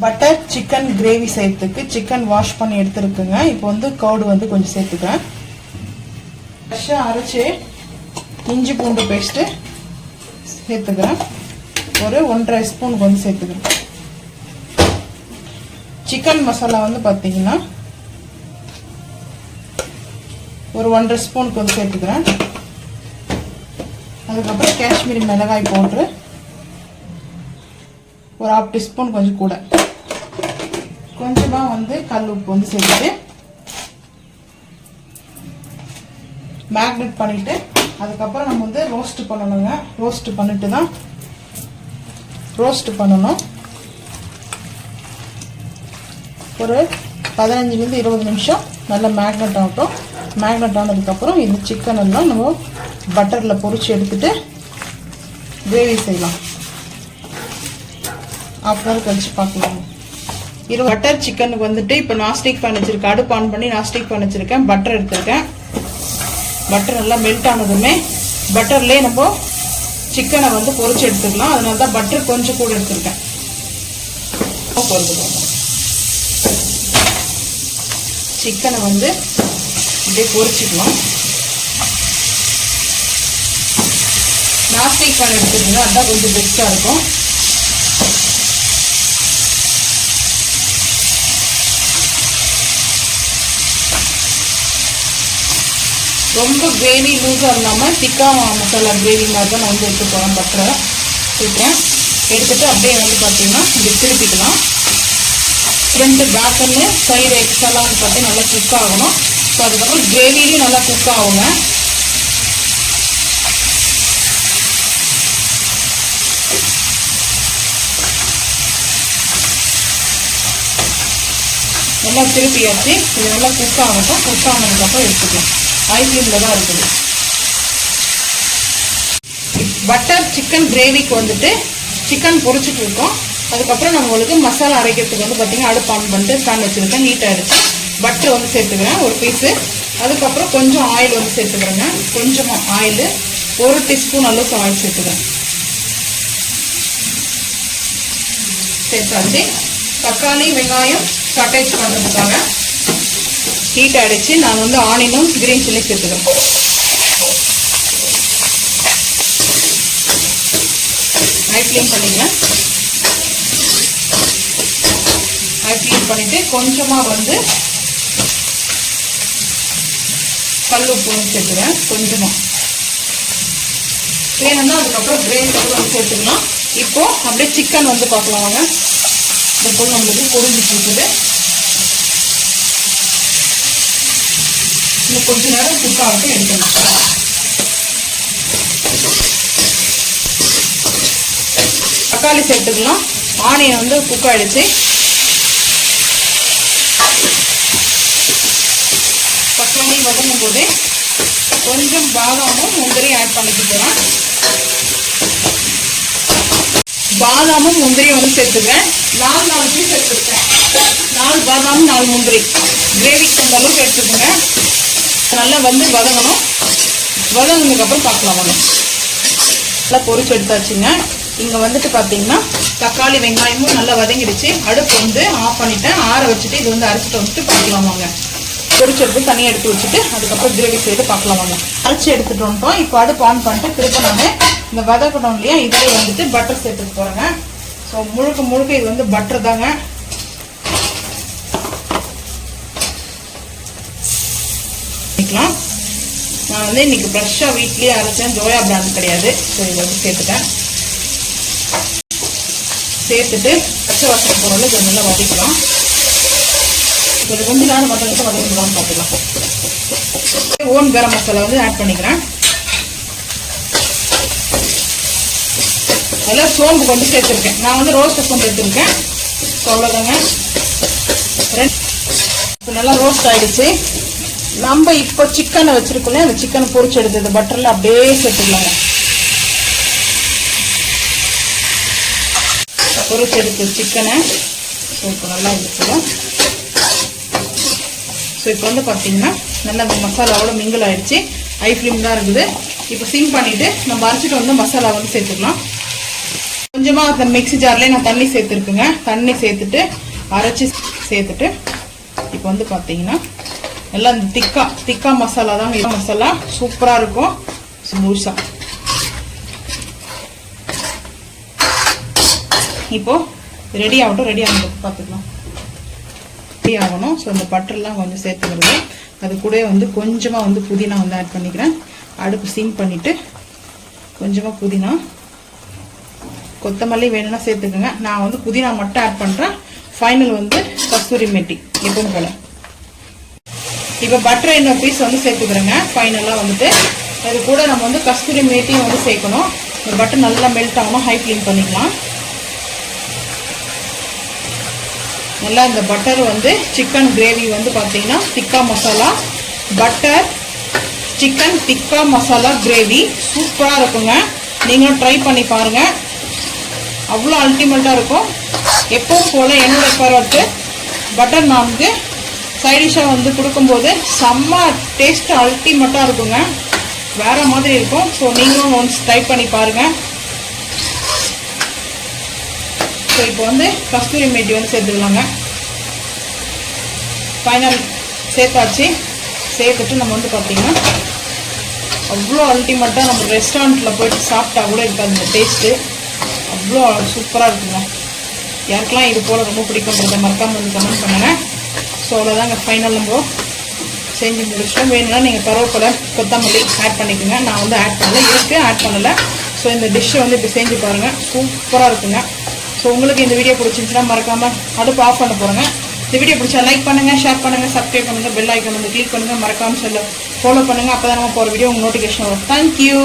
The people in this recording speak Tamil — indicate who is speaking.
Speaker 1: பட்டர் சிக்கன் கிரேவி செய்யறதுக்கு சிக்கன் வாஷ் பண்ணி எடுத்துருக்குங்க. இப்போ வந்து கர்டு வந்து கொஞ்சம் சேர்த்துக்கிறேன். ஃப்ரெஷ்ஷாக அரைச்சி இஞ்சி பூண்டு பேஸ்ட்டு சேர்த்துக்கிறேன். ஒரு 1.5 ஸ்பூனுக்கு வந்து சேர்த்துக்கிறேன். சிக்கன் மசாலா வந்து பார்த்தீங்கன்னா ஒரு 1.5 ஸ்பூனுக்கு வந்து சேர்த்துக்கிறேன். அதுக்கப்புறம் காஷ்மீரி மிளகாய் பவுட்ரு ஒரு 1/2 டீஸ்பூன் கொஞ்சம் கூட, கொஞ்சமாக வந்து கல் உப்பு வந்து சேர்த்துட்டு மேக்னேட் பண்ணிட்டு அதுக்கப்புறம் நம்ம வந்து ரோஸ்ட் பண்ணணுங்க. ரோஸ்ட் பண்ணிட்டு தான் ரோஸ்ட் பண்ணணும். ஒரு 15 to 20 நிமிஷம் நல்லா மேக்னேட் ஆகட்டும். மேக்னேட் ஆனதுக்கப்புறம் இந்த சிக்கன் எல்லாம் நம்ம பட்டரில் பொரிச்சு எடுத்துட்டு கிரேவி செய்யலாம். அப்புறம் கழிச்சு பார்க்கலாம். பட்டர் சிக்கனுக்கு வந்துட்டு இப்போ நான்ஸ்டிக் பேன் வச்சுருக்கேன். அடுப்பு ஆன் பண்ணி நான்ஸ்டிக் பேன் வச்சுருக்கேன். பட்டர் எடுத்துருக்கேன். பட்டர் நல்லா மெல்ட் ஆனதுமே பட்டர்லேயே நம்ம சிக்கனை வந்து பொரிச்சு எடுத்துக்கலாம். அதனால தான் பட்டர் கொஞ்சம் கூட எடுத்துருக்கேன். சிக்கனை வந்து இப்படியே பொரிச்சிக்கலாம். நான்ஸ்டிக் பேன் எடுத்துக்கோங்க, அதுதான் கொஞ்சம் பெஸ்ட்டாக இருக்கும். ரொம்ப கிரேவி லூஸாக இல்லாமல் திக்காக மசாலா கிரேவி மாதிரி தான் நான் வந்து எடுத்து போகிறேன். பட்டரை சேர்க்குறேன். எடுத்துகிட்டு அப்படியே வந்து பார்த்தீங்கன்னா இப்படி திருப்பிக்கலாம். ஃப்ரண்ட்டு பேக்கன்னு சைடு எக்ஸ்ட்ராலாம் வந்து பார்த்தீங்கன்னா நல்லா குக் ஆகணும். ஸோ அதுக்கப்புறம் கிரேவிலையும் நல்லா குக் ஆகுங்க. நல்லா திருப்பியாச்சு. இது நல்லா குக் ஆகட்டும். குக் ஆனதுக்கப்புறம் எடுத்துக்கலாம். ஹை ஃப்ளேமில் தான் இருக்குது. பட்டர் சிக்கன் கிரேவிக்கு வந்துட்டு சிக்கன் பொரிச்சிட்டு இருக்கோம். அதுக்கப்புறம் நம்மளுக்கு மசாலா அரைக்கிறதுக்கு வந்து பார்த்தீங்கன்னா அடுப்பு ஆன் பண்ணிட்டு ஸ்டாண்ட் வச்சுருக்கேன். ஹீட் ஆகிடுச்சு. பட்டர் வந்து சேர்த்துக்கிறேன் ஒரு பீஸு. அதுக்கப்புறம் கொஞ்சம் ஆயில் வந்து சேர்த்துக்கிறேங்க. கொஞ்சமாக ஆயில், 1 டீஸ்பூன் அளவுக்கு ஆயில் சேர்த்துக்கிறேன். சேர்த்தாச்சு. தக்காளி வெங்காயம் சாட்டேஜ் பண்ணுறதுக்காக ஹீட் ஆகிடுச்சு. நான் வந்து ஆனியனும் கிரீன் சில்லி சேர்த்துக்கிறேன். ஹை ஃப்ளேம் பண்ணிக்கிறேன். ஹை ஃப்ளேம் பண்ணிவிட்டு கொஞ்சமாக வந்து கல் உப்பு சேர்த்துக்கிறேன். கொஞ்சமாக வேணும்னா அதுக்கப்புறம் கிரேவி வந்து சேர்த்துக்கலாம். இப்போது அப்படியே சிக்கன் வந்து பார்க்கலாம் வாங்க. இந்த போல் நம்மளுக்கு பொரிஞ்சிட்டு இருக்குது. இன்னும் கொஞ்ச நேரம் குக் ஆகிட்டு எடுக்கணும். தக்காளி சேர்த்துக்கலாம். ஆனியன் வந்து குக் ஆகிடுச்சு. தக்காளி வதங்கும் போது கொஞ்சம் பாதாமும் முந்திரியும் ஆட் பண்ணிட்டு போகிறேன். பாதாமும் முந்திரியும் வந்து சேர்த்துக்கிறேன். 4 பீஸ் எடுத்துருக்கேன். 4 பாதாம் 4 முந்திரி. கிரேவிக்கு அந்த அளவுக்கு எடுத்துக்கோங்க. நல்லா வந்து வதங்கணும். வதங்கினதுக்கப்புறம் பார்க்கலாம் வாங்க. நல்லா பொரிச்சு எடுத்தாச்சுங்க. இங்கே வந்துட்டு பார்த்தீங்கன்னா தக்காளி வெங்காயமும் நல்லா வதங்கிடுச்சு. அடுப்பு வந்து ஆஃப் பண்ணிட்டேன். ஆற வச்சுட்டு இது வந்து அரைச்சிட்டு வந்துட்டு பார்க்கலாம் வாங்க. பொரிச்சு எடுத்து தனியாக எடுத்து வச்சுட்டு அதுக்கப்புறம் கிரேவி செய்து பார்க்கலாம் வாங்க. அரைச்சி எடுத்துகிட்டு வந்துட்டோம். இப்போ அடுப்பு ஆன் பண்ணிட்டு திரும்ப நான் இந்த வதக்கணும் இல்லையா, இதிலே வந்துட்டு பட்டர் சேர்த்துட்டு போகிறேங்க. ஸோ முழுக்க இது வந்து பட்டர் தாங்க. நான் வந்து இன்னைக்கு ஃப்ரெஷ்ஷாக வீட்லேயே அரைச்சேன். ஜோயா பிராண்ட் கிடையாது. ஸோ இதை வந்து சேர்த்துட்டேன். சேர்த்துட்டு பச்சை வாசனை பொருள் இதை நல்லா வதக்கலாம். ஒரு 2 நாள் மசாலா வதக்கலாம்னு பார்த்துக்கலாம். ஓன் கரம் மசாலா வந்து ஆட் பண்ணிக்கிறேன். அதில் சோம்பு கொஞ்சம் சேர்த்துருக்கேன். நான் வந்து ரோஸ்ட் சோம்பு எடுத்துருக்கேன். ஸோ அவ்வளோதாங்க. இப்போ நல்லா ரோஸ்ட் ஆகிடுச்சு. நம்ம இப்போ சிக்கனை வச்சுருக்கோம். அந்த சிக்கனை பொரிச்சு எடுத்தது பட்டரில் அப்படியே சேர்த்துக்கலாங்க. பொரிச்சு எடுத்து சிக்கனை ஸோ இப்போ நல்லா எடுத்துக்கலாம். ஸோ இப்போ வந்து பார்த்தீங்கன்னா நல்லா அந்த மசாலாவோட மிங்கிள் ஆகிடுச்சு. ஹை ஃப்ளேம் தான் இருக்குது. இப்போ சிம் பண்ணிவிட்டு நம்ம அரைச்சிட்டு வந்து மசாலா வந்து சேர்த்துக்கலாம். கொஞ்சமா அந்த மிக்ஸி ஜார்லேயே நான் தண்ணி சேர்த்துருக்குங்க. தண்ணி சேர்த்துட்டு அரைச்சி சேர்த்துட்டு இப்போ வந்து பார்த்தீங்கன்னா எல்லாம் இந்த திக்கா மசாலா தாங்க. மசாலா சூப்பராக இருக்கும். முழுசா இப்போ ரெடி ஆகட்டும். ரெடி ஆகணும் பார்த்துக்கலாம். ரெடி ஆகணும். ஸோ இந்த பட்டர்லாம் கொஞ்சம் சேர்த்துக்கிறது. அது கூட வந்து கொஞ்சமாக வந்து புதினா வந்து ஆட் பண்ணிக்கிறேன். அடுப்பு சிம் பண்ணிவிட்டு கொஞ்சமாக புதினா, கொத்தமல்லி வேணும்னா சேர்த்துக்கோங்க. நான் வந்து புதினா மட்டும் ஆட் பண்ணுறேன். ஃபைனல் வந்து கஸ்தூரி மேத்தி எப்பவும் போல. இப்போ பட்டர் இன்னொரு பீஸ் வந்து சேர்த்துக்கிறேங்க. ஃபைனலாக வந்துட்டு அது கூட நம்ம வந்து கஸ்தூரி மேத்தியும் வந்து சேர்க்கணும். இந்த பட்டர் நல்லா மெல்ட் ஆகணும். ஹை ஃப்ளேம் பண்ணிக்கலாம். நல்லா இந்த பட்டர் வந்து சிக்கன் கிரேவி வந்து பார்த்தீங்கன்னா திக்கா மசாலா பட்டர் சிக்கன் திக்கா மசாலா கிரேவி சூப்பராக இருக்குங்க. நீங்களும் ட்ரை பண்ணி பாருங்கள். அவ்வளோ அல்டிமேட்டாக இருக்கும். எப்பவும் போல் என்னோட பரோட்டு பட்டர் நான்கு சைடிஷாக வந்து கொடுக்கும்போது செம்ம டேஸ்ட்டு அல்டிமேட்டாக இருக்குங்க. வேறு மாதிரி இருக்கும். ஸோ நீங்களும் ஒன்ஸ் ட்ரை பண்ணி பாருங்கள். ஸோ இப்போ வந்து கஸ்தூரி மேத்தி வந்து சேர்த்துக்கலாங்க. ஃபைனல் சேர்த்தாச்சு. சேர்த்துட்டு நம்ம வந்து பார்த்தீங்கன்னா அவ்வளோ அல்டிமேட்டாக நம்ம ரெஸ்டாரண்ட்டில் போய்ட்டு சாப்பிட்டா கூட இருக்காது இந்த டேஸ்ட்டு. அவ்வளோ சூப்பராக இருக்குங்க. யாருக்கெல்லாம் இது போல் ரொம்ப பிடிக்கும்ன்றதை மறக்காமல் வந்து கமெண்ட் பண்ணுங்கள். ஸோ அவ்வளோதாங்க ஃபைனல் நம்ம செஞ்சு முடிச்சிட்டோம். வேணும்னா நீங்கள் கருவேப்பிலை கொத்தமல்லி ஆட் பண்ணிக்கோங்க. நான் வந்து ஆட் பண்ணல, ஆட் பண்ணலை. ஸோ இந்த டிஷ்ஷை வந்து இப்படி செஞ்சு பாருங்கள். சூப்பராக இருக்குங்க. ஸோ உங்களுக்கு இந்த வீடியோ பிடிச்சிருந்துச்சுன்னா மறக்காமல் அடுப்பு ஆஃப் பண்ண போகிறேங்க. இந்த வீடியோ பிடிச்சா லைக் பண்ணுங்கள், ஷேர் பண்ணுங்கள், சப்ஸ்கிரைப் பண்ணுங்கள், பெல் ஐக்கான் வந்து கிளிக் பண்ணுங்கள், மறக்காமல் ஃபாலோ பண்ணுங்கள். அப்போ தான் நம்ம போகிற வீடியோ உங்கள் நோட்டிஃபிகேஷன் வரும். தேங்க்யூ.